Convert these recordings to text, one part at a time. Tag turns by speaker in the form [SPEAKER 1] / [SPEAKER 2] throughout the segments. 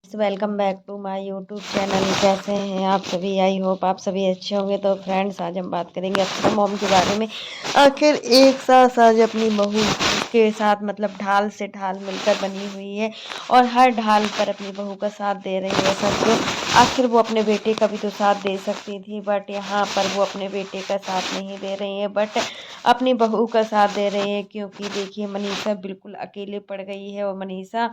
[SPEAKER 1] Welcome back to my YouTube channel. कैसे हैं आप सभी? आई होप आप सभी अच्छे होंगे। तो फ्रेंड्स, आज हम बात करेंगे अपने मॉम के बारे में। आखिर एक सास आज अपनी बहू के साथ मतलब ढाल से ढाल मिलकर बनी हुई है और हर ढाल पर अपनी बहू का साथ दे रही है। सब आखिर वो अपने बेटे का भी तो साथ दे सकती थी, बट यहाँ पर वो अपने बेटे का साथ नहीं दे रही है, बट अपनी बहू का साथ दे रही है। क्योंकि देखिए, मनीषा बिल्कुल अकेले पड़ गई है और मनीषा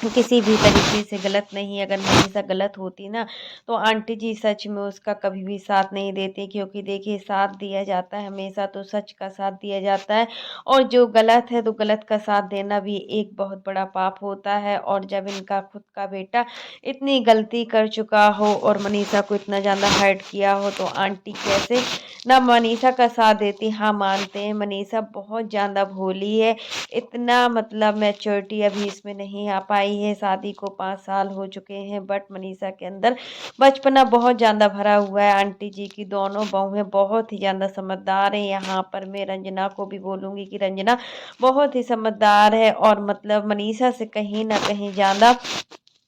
[SPEAKER 1] किसी भी तरीके से गलत नहीं है। अगर मनीषा गलत होती ना, तो आंटी जी सच में उसका कभी भी साथ नहीं देते। क्योंकि देखिए, साथ दिया जाता है हमेशा तो सच का साथ दिया जाता है, और जो गलत है तो गलत का साथ देना भी एक बहुत बड़ा पाप होता है। और जब इनका खुद का बेटा इतनी गलती कर चुका हो और मनीषा को इतना ज़्यादा हर्ट किया हो, तो आंटी कैसे ना मनीषा का साथ देती। हाँ, मानते हैं मनीषा बहुत ज़्यादा भोली है, इतना मतलब मैच्योरिटी अभी इसमें नहीं आ पाई है। शादी को 5 साल हो चुके हैं, बट मनीषा के अंदर बचपना बहुत ज़्यादा भरा हुआ है। आंटी जी की दोनों बहुएं बहुत ही ज़्यादा समझदार हैं। यहाँ पर मैं रंजना को भी बोलूँगी कि रंजना बहुत ही समझदार है, और मतलब मनीषा से कहीं ना कहीं ज़्यादा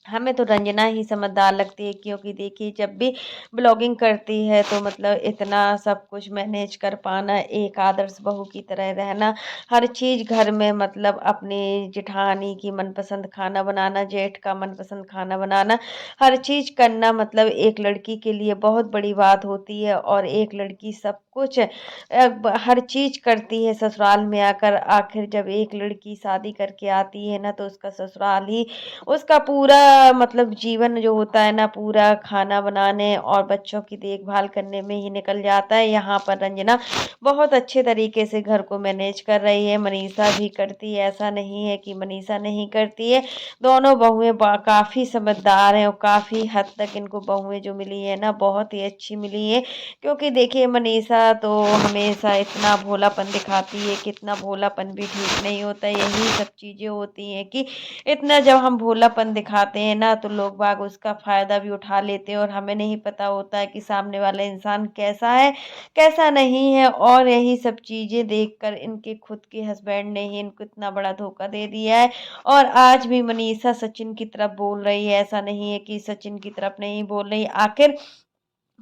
[SPEAKER 1] हमें तो रंजना ही समझदार लगती है। क्योंकि देखिए, जब भी ब्लॉगिंग करती है तो मतलब इतना सब कुछ मैनेज कर पाना, एक आदर्श बहू की तरह रहना, हर चीज़ घर में मतलब अपनी जेठानी की मनपसंद खाना बनाना, जेठ का मनपसंद खाना बनाना, हर चीज़ करना, मतलब एक लड़की के लिए बहुत बड़ी बात होती है। और एक लड़की सब कुछ हर चीज़ करती है ससुराल में आकर। आखिर जब एक लड़की शादी करके आती है ना, तो उसका ससुराल ही उसका पूरा मतलब जीवन जो होता है ना, पूरा खाना बनाने और बच्चों की देखभाल करने में ही निकल जाता है। यहाँ पर रंजना बहुत अच्छे तरीके से घर को मैनेज कर रही है। मनीषा भी करती है, ऐसा नहीं है कि मनीषा नहीं करती है। दोनों बहुएं काफ़ी समझदार हैं, और काफ़ी हद तक इनको बहुएं जो मिली है ना, बहुत ही अच्छी मिली है। क्योंकि देखिए, मनीषा तो हमेशा इतना भोलापन दिखाती है, कितना भोलापन भी ठीक नहीं होता। यही सब चीज़ें होती हैं कि इतना जब हम भोलापन दिखाते हैं ना, तो लोग बाग उसका फ़ायदा भी उठा लेते हैं, और हमें नहीं पता होता है कि सामने वाला इंसान कैसा है, कैसा नहीं है। और यही सब चीज़ें देखकर इनके खुद के हस्बैंड ने ही इनको इतना बड़ा धोखा दे दिया है। और आज भी मनीषा सचिन की तरफ बोल रही है, ऐसा नहीं है कि सचिन की तरफ नहीं बोल रही। आखिर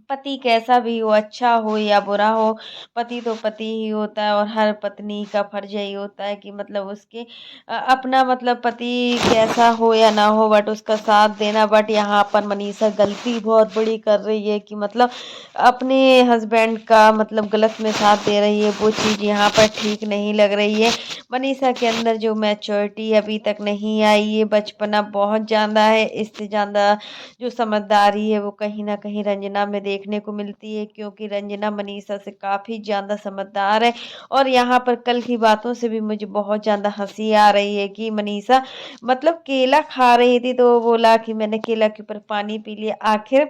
[SPEAKER 1] पति कैसा भी हो, अच्छा हो या बुरा हो, पति तो पति ही होता है। और हर पत्नी का फर्ज यही होता है कि मतलब उसके अपना मतलब पति कैसा हो या ना हो, बट उसका साथ देना। बट यहाँ पर मनीषा गलती बहुत बड़ी कर रही है कि मतलब अपने हस्बैंड का मतलब गलत में साथ दे रही है। वो चीज़ यहाँ पर ठीक नहीं लग रही है। मनीषा के अंदर जो मैच्योरिटी अभी तक नहीं आई है, बचपना बहुत ज़्यादा है, इससे ज़्यादा जो समझदारी है वो कहीं न कहीं रंजना में देखने को मिलती है। क्योंकि रंजना मनीषा से काफ़ी ज़्यादा समझदार है। और यहाँ पर कल की बातों से भी मुझे बहुत ज़्यादा हँसी आ रही है कि मनीषा मतलब केला खा रही थी, तो वो बोला कि मैंने केला के ऊपर पानी पी लिया। आखिर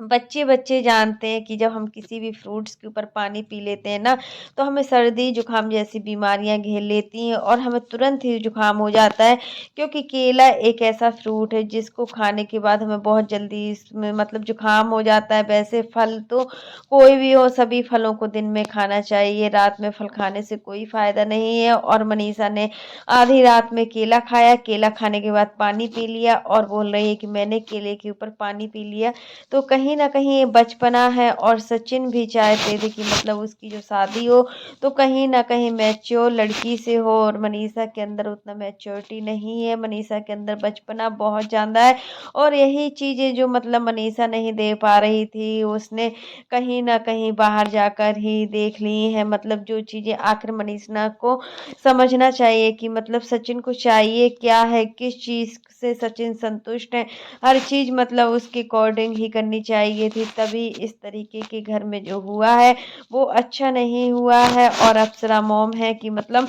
[SPEAKER 1] बच्चे बच्चे जानते हैं कि जब हम किसी भी फ्रूट्स के ऊपर पानी पी लेते हैं ना, तो हमें सर्दी जुकाम जैसी बीमारियां घेर लेती हैं, और हमें तुरंत ही जुकाम हो जाता है। क्योंकि केला एक ऐसा फ्रूट है जिसको खाने के बाद हमें बहुत जल्दी इसमें मतलब जुकाम हो जाता है। वैसे फल तो कोई भी हो, सभी फलों को दिन में खाना चाहिए, रात में फल खाने से कोई फायदा नहीं है। और मनीषा ने आधी रात में केला खाया, केला खाने के बाद पानी पी लिया, और बोल रही है कि मैंने केले के ऊपर पानी पी लिया। तो कहीं न कहीं ये बचपना है। और सचिन भी चाहते थे कि मतलब उसकी जो शादी हो तो कहीं न कहीं मैच्योर लड़की से हो, और मनीषा के अंदर उतना मैच्योरिटी नहीं है। मनीषा के अंदर बचपना बहुत ज़्यादा है, और यही चीज़ें जो मतलब मनीषा नहीं दे पा रही थी, उसने कहीं न कहीं बाहर जाकर ही देख ली है। मतलब जो चीज़ें आखिर मनीषा को समझना चाहिए कि मतलब सचिन को चाहिए क्या है, किस चीज़ से सचिन संतुष्ट है, हर चीज़ मतलब उसके अकॉर्डिंग ही करनी चाहिए थी। तभी इस तरीके के घर में जो हुआ है वो अच्छा नहीं हुआ है। और अप्सरा मॉम है कि मतलब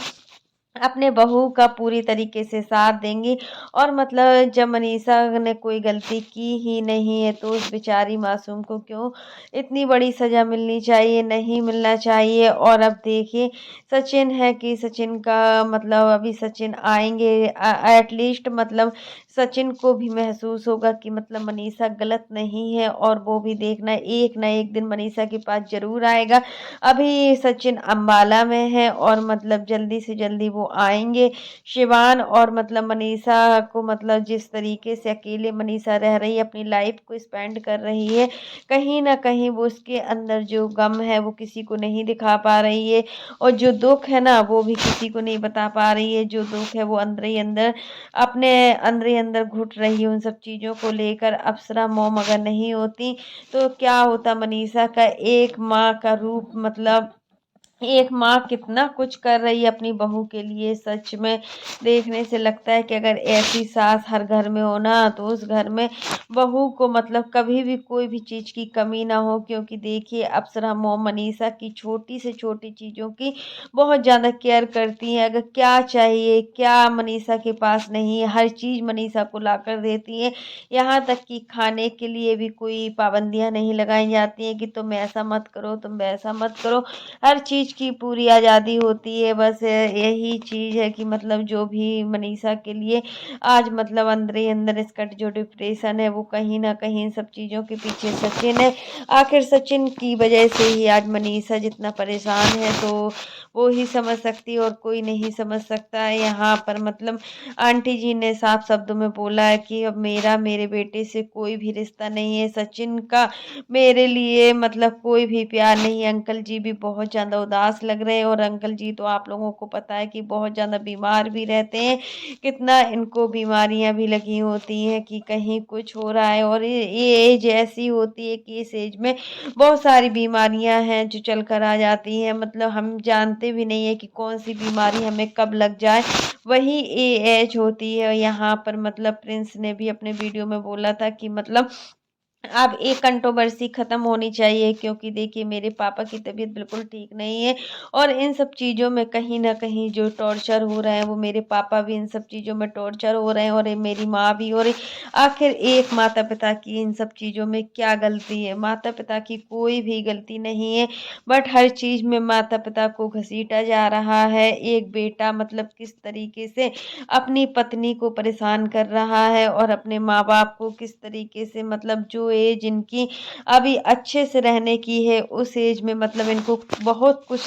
[SPEAKER 1] अपने बहू का पूरी तरीके से साथ देंगी। और मतलब जब मनीषा ने कोई गलती की ही नहीं है, तो उस बेचारी मासूम को क्यों इतनी बड़ी सज़ा मिलनी चाहिए, नहीं मिलना चाहिए। और अब देखिए, सचिन है कि सचिन का मतलब अभी सचिन आएंगे एटलीस्ट मतलब सचिन को भी महसूस होगा कि मतलब मनीषा गलत नहीं है, और वो भी देखना एक ना एक दिन मनीषा के पास जरूर आएगा। अभी सचिन अंबाला में है और मतलब जल्दी से जल्दी वो आएंगे। शिवान और मतलब मनीषा को मतलब जिस तरीके से अकेले मनीषा रह रही है, अपनी लाइफ को स्पेंड कर रही है, कहीं ना कहीं वो उसके अंदर जो गम है वो किसी को नहीं दिखा पा रही है, और जो दुख है ना वो भी किसी को नहीं बता पा रही है। जो दुख है वो अंदर ही अंदर अपने अंदर ही अंदर घुट रही है उन सब चीज़ों को लेकर। अप्सरा मॉम अगर नहीं होती तो क्या होता, मनीषा का एक माँ का रूप, मतलब एक माँ कितना कुछ कर रही है अपनी बहू के लिए। सच में देखने से लगता है कि अगर ऐसी सास हर घर में हो ना, तो उस घर में बहू को मतलब कभी भी कोई भी चीज़ की कमी ना हो। क्योंकि देखिए अप्सरा मोम मनीषा की छोटी से छोटी चीज़ों की बहुत ज़्यादा केयर करती हैं। अगर क्या चाहिए, क्या मनीषा के पास नहीं है, हर चीज़ मनीषा को ला कर देती हैं। यहाँ तक कि खाने के लिए भी कोई पाबंदियाँ नहीं लगाई जाती हैं कि तुम ऐसा मत करो, तुम वैसा मत करो। हर चीज़ की पूरी आज़ादी होती है। बस यही चीज़ है कि मतलब जो भी मनीषा के लिए आज मतलब अंदर ही अंदर इसका जो डिप्रेशन है वो कहीं ना कहीं इन सब चीज़ों के पीछे सचिन है। आखिर सचिन की वजह से ही आज मनीषा जितना परेशान है, तो वो ही समझ सकती है और कोई नहीं समझ सकता है। यहाँ पर मतलब आंटी जी ने साफ शब्दों में बोला है कि अब मेरे बेटे से कोई भी रिश्ता नहीं है, सचिन का मेरे लिए मतलब कोई भी प्यार नहीं है। अंकल जी भी बहुत ज़्यादा उदास लग रहे हैं, और अंकल जी तो आप लोगों को पता है कि बहुत ज़्यादा बीमार भी रहते हैं। कितना इनको बीमारियां भी लगी होती हैं कि कहीं कुछ हो रहा है, और ये एज ऐसी होती है कि इस एज में बहुत सारी बीमारियां हैं जो चल कर आ जाती हैं। मतलब हम जानते भी नहीं है कि कौन सी बीमारी हमें कब लग जाए, वही ये एज होती है। यहाँ पर मतलब प्रिंस ने भी अपने वीडियो में बोला था कि मतलब अब एक कंट्रोवर्सी खत्म होनी चाहिए, क्योंकि देखिए मेरे पापा की तबीयत बिल्कुल ठीक नहीं है, और इन सब चीज़ों में कहीं ना कहीं जो टॉर्चर हो रहे हैं वो मेरे पापा भी इन सब चीज़ों में टॉर्चर हो रहे हैं, और ये मेरी माँ भी हो रही। आखिर एक माता पिता की इन सब चीज़ों में क्या गलती है? माता पिता की कोई भी गलती नहीं है, बट हर चीज़ में माता पिता को घसीटा जा रहा है। एक बेटा मतलब किस तरीके से अपनी पत्नी को परेशान कर रहा है, और अपने माँ बाप को किस तरीके से, मतलब जो एज इनकी अभी अच्छे से रहने की है उस एज में मतलब इनको बहुत कुछ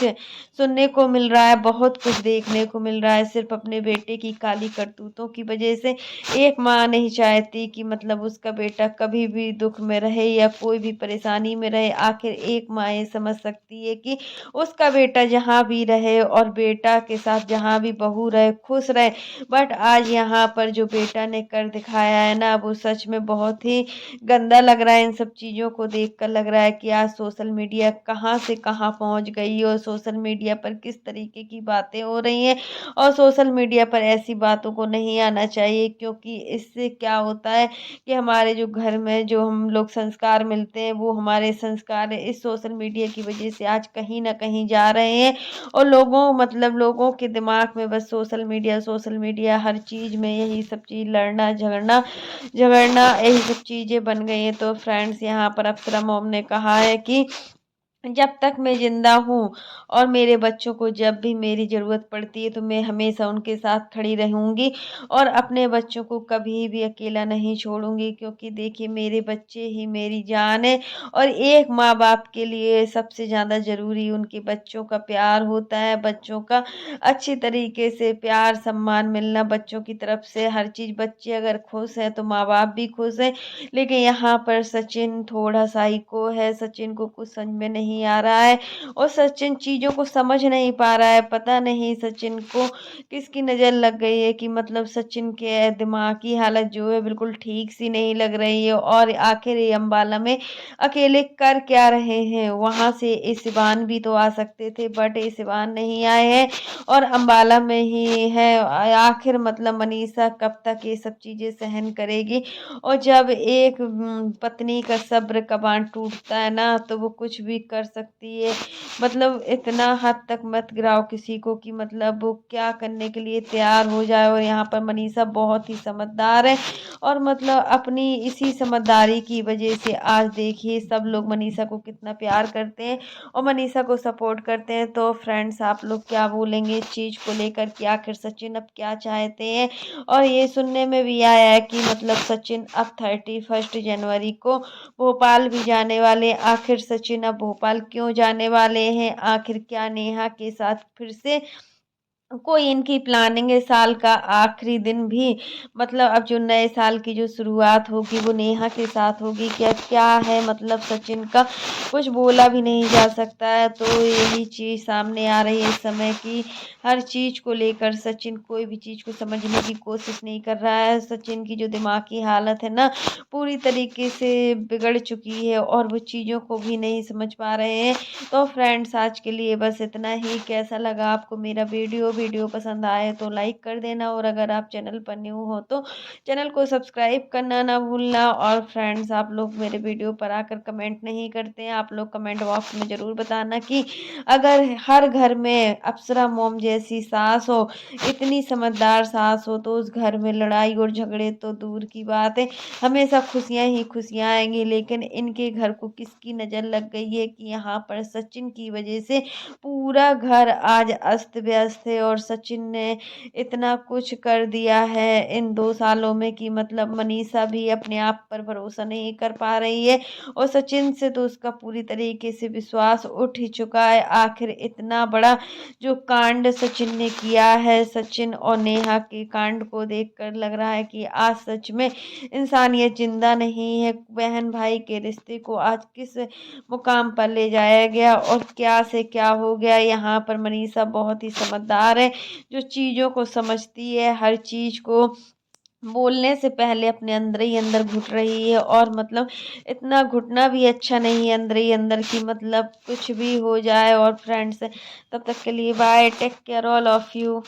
[SPEAKER 1] सुनने को मिल रहा है, बहुत कुछ देखने को मिल रहा है, सिर्फ अपने बेटे की काली करतूतों की वजह से। एक माँ नहीं चाहती कि मतलब उसका बेटा कभी भी दुख में रहे या कोई भी परेशानी में रहे। आखिर एक माँ ये समझ सकती है कि उसका बेटा जहाँ भी रहे, और बेटा के साथ जहाँ भी बहू रहे, खुश रहे। बट आज यहाँ पर जो बेटा ने कर दिखाया है ना, वो सच में बहुत ही गंदा लग रहा है। इन सब चीज़ों को देखकर लग रहा है कि आज सोशल मीडिया कहाँ से कहाँ पहुँच गई है, और सोशल मीडिया पर किस तरीके की बातें हो रही हैं। और सोशल मीडिया पर ऐसी बातों को नहीं आना चाहिए, क्योंकि इससे क्या होता है कि हमारे जो घर में जो हम लोग संस्कार मिलते हैं, वो हमारे संस्कार इस सोशल मीडिया की वजह से आज कहीं ना कहीं जा रहे हैं। और लोगों के दिमाग में बस सोशल मीडिया हर चीज़ में यही सब चीज़, लड़ना झगड़ना झगड़ना यही सब चीज़ें बन गई हैं। तो फ्रेंड्स यहाँ पर अप्सरा मॉम ने कहा है कि जब तक मैं जिंदा हूँ और मेरे बच्चों को जब भी मेरी ज़रूरत पड़ती है, तो मैं हमेशा उनके साथ खड़ी रहूँगी, और अपने बच्चों को कभी भी अकेला नहीं छोड़ूंगी। क्योंकि देखिए मेरे बच्चे ही मेरी जान है, और एक माँ बाप के लिए सबसे ज़्यादा ज़रूरी उनके बच्चों का प्यार होता है। बच्चों का अच्छी तरीके से प्यार सम्मान मिलना बच्चों की तरफ से, हर चीज़। बच्चे अगर खुश हैं तो माँ बाप भी खुश हैं। लेकिन यहाँ पर सचिन थोड़ा साइको है, सचिन को कुछ समझ में नहीं आ रहा है, और सचिन चीज़ों को समझ नहीं पा रहा है। पता नहीं सचिन को किसकी नज़र लग गई है कि मतलब सचिन के दिमाग की हालत जो है बिल्कुल ठीक सी नहीं लग रही है। और आखिर ये अम्बाला में अकेले कर क्या रहे हैं? वहाँ से इसिवान भी तो आ सकते थे, बट इसिवान नहीं आए हैं, और अम्बाला में ही है। आखिर मतलब मनीषा कब तक ये सब चीज़ें सहन करेगी? और जब एक पत्नी का सब्र का बांध टूटता है ना, तो वो कुछ भी कर कर सकती है। मतलब इतना हद तक मत गिराओ किसी को कि मतलब वो क्या करने के लिए तैयार हो जाए। और यहाँ पर मनीषा बहुत ही समझदार है और मतलब अपनी इसी समझदारी की वजह से आज देखिए सब लोग मनीषा को कितना प्यार करते हैं और मनीषा को सपोर्ट करते हैं। तो फ्रेंड्स आप लोग क्या बोलेंगे इस चीज़ को लेकर कि आखिर सचिन अब क्या चाहते हैं। और ये सुनने में भी आया है कि मतलब सचिन अब 31 जनवरी को भोपाल भी जाने वाले। आखिर सचिन अब भोपाल क्यों जाने वाले हैं, आखिर क्या नेहा के साथ फिर से कोई इनकी प्लानिंग है। साल का आखिरी दिन भी मतलब अब जो नए साल की जो शुरुआत होगी वो नेहा के साथ होगी क्या क्या है मतलब सचिन का कुछ बोला भी नहीं जा सकता है। तो यही चीज़ सामने आ रही है इस समय की हर चीज़ को लेकर सचिन कोई भी चीज़ को समझने की कोशिश नहीं कर रहा है। सचिन की जो दिमाग की हालत है ना पूरी तरीके से बिगड़ चुकी है और वो चीज़ों को भी नहीं समझ पा रहे हैं। तो फ्रेंड्स आज के लिए बस इतना ही। कैसा लगा आपको मेरा वीडियो पसंद आए तो लाइक कर देना और अगर आप चैनल पर न्यू हो तो चैनल को सब्सक्राइब करना ना भूलना। और फ्रेंड्स आप लोग मेरे वीडियो पर आकर कमेंट नहीं करते हैं, आप लोग कमेंट बॉक्स में ज़रूर बताना कि अगर हर घर में अप्सरा मोम जैसी सास हो, इतनी समझदार सास हो तो उस घर में लड़ाई और झगड़े तो दूर की बात है, हमेशा खुशियां ही खुशियां आएंगी। लेकिन इनके घर को किसकी नज़र लग गई है कि यहाँ पर सचिन की वजह से पूरा घर आज अस्त व्यस्त है। और सचिन ने इतना कुछ कर दिया है इन 2 सालों में कि मतलब मनीषा भी अपने आप पर भरोसा नहीं कर पा रही है और सचिन से तो उसका पूरी तरीके से विश्वास उठ ही चुका है। आखिर इतना बड़ा जो कांड सचिन ने किया है, सचिन और नेहा के कांड को देखकर लग रहा है कि आज सच में इंसानियत जिंदा नहीं है। बहन भाई के रिश्ते को आज किस मुकाम पर ले जाया गया और क्या से क्या हो गया। यहाँ पर मनीषा बहुत ही समझदार है जो चीज़ों को समझती है, हर चीज़ को बोलने से पहले अपने अंदर ही अंदर घुट रही है। और मतलब इतना घुटना भी अच्छा नहीं है अंदर ही अंदर की मतलब कुछ भी हो जाए। और फ्रेंड्स तब तक के लिए bye, take care all of you.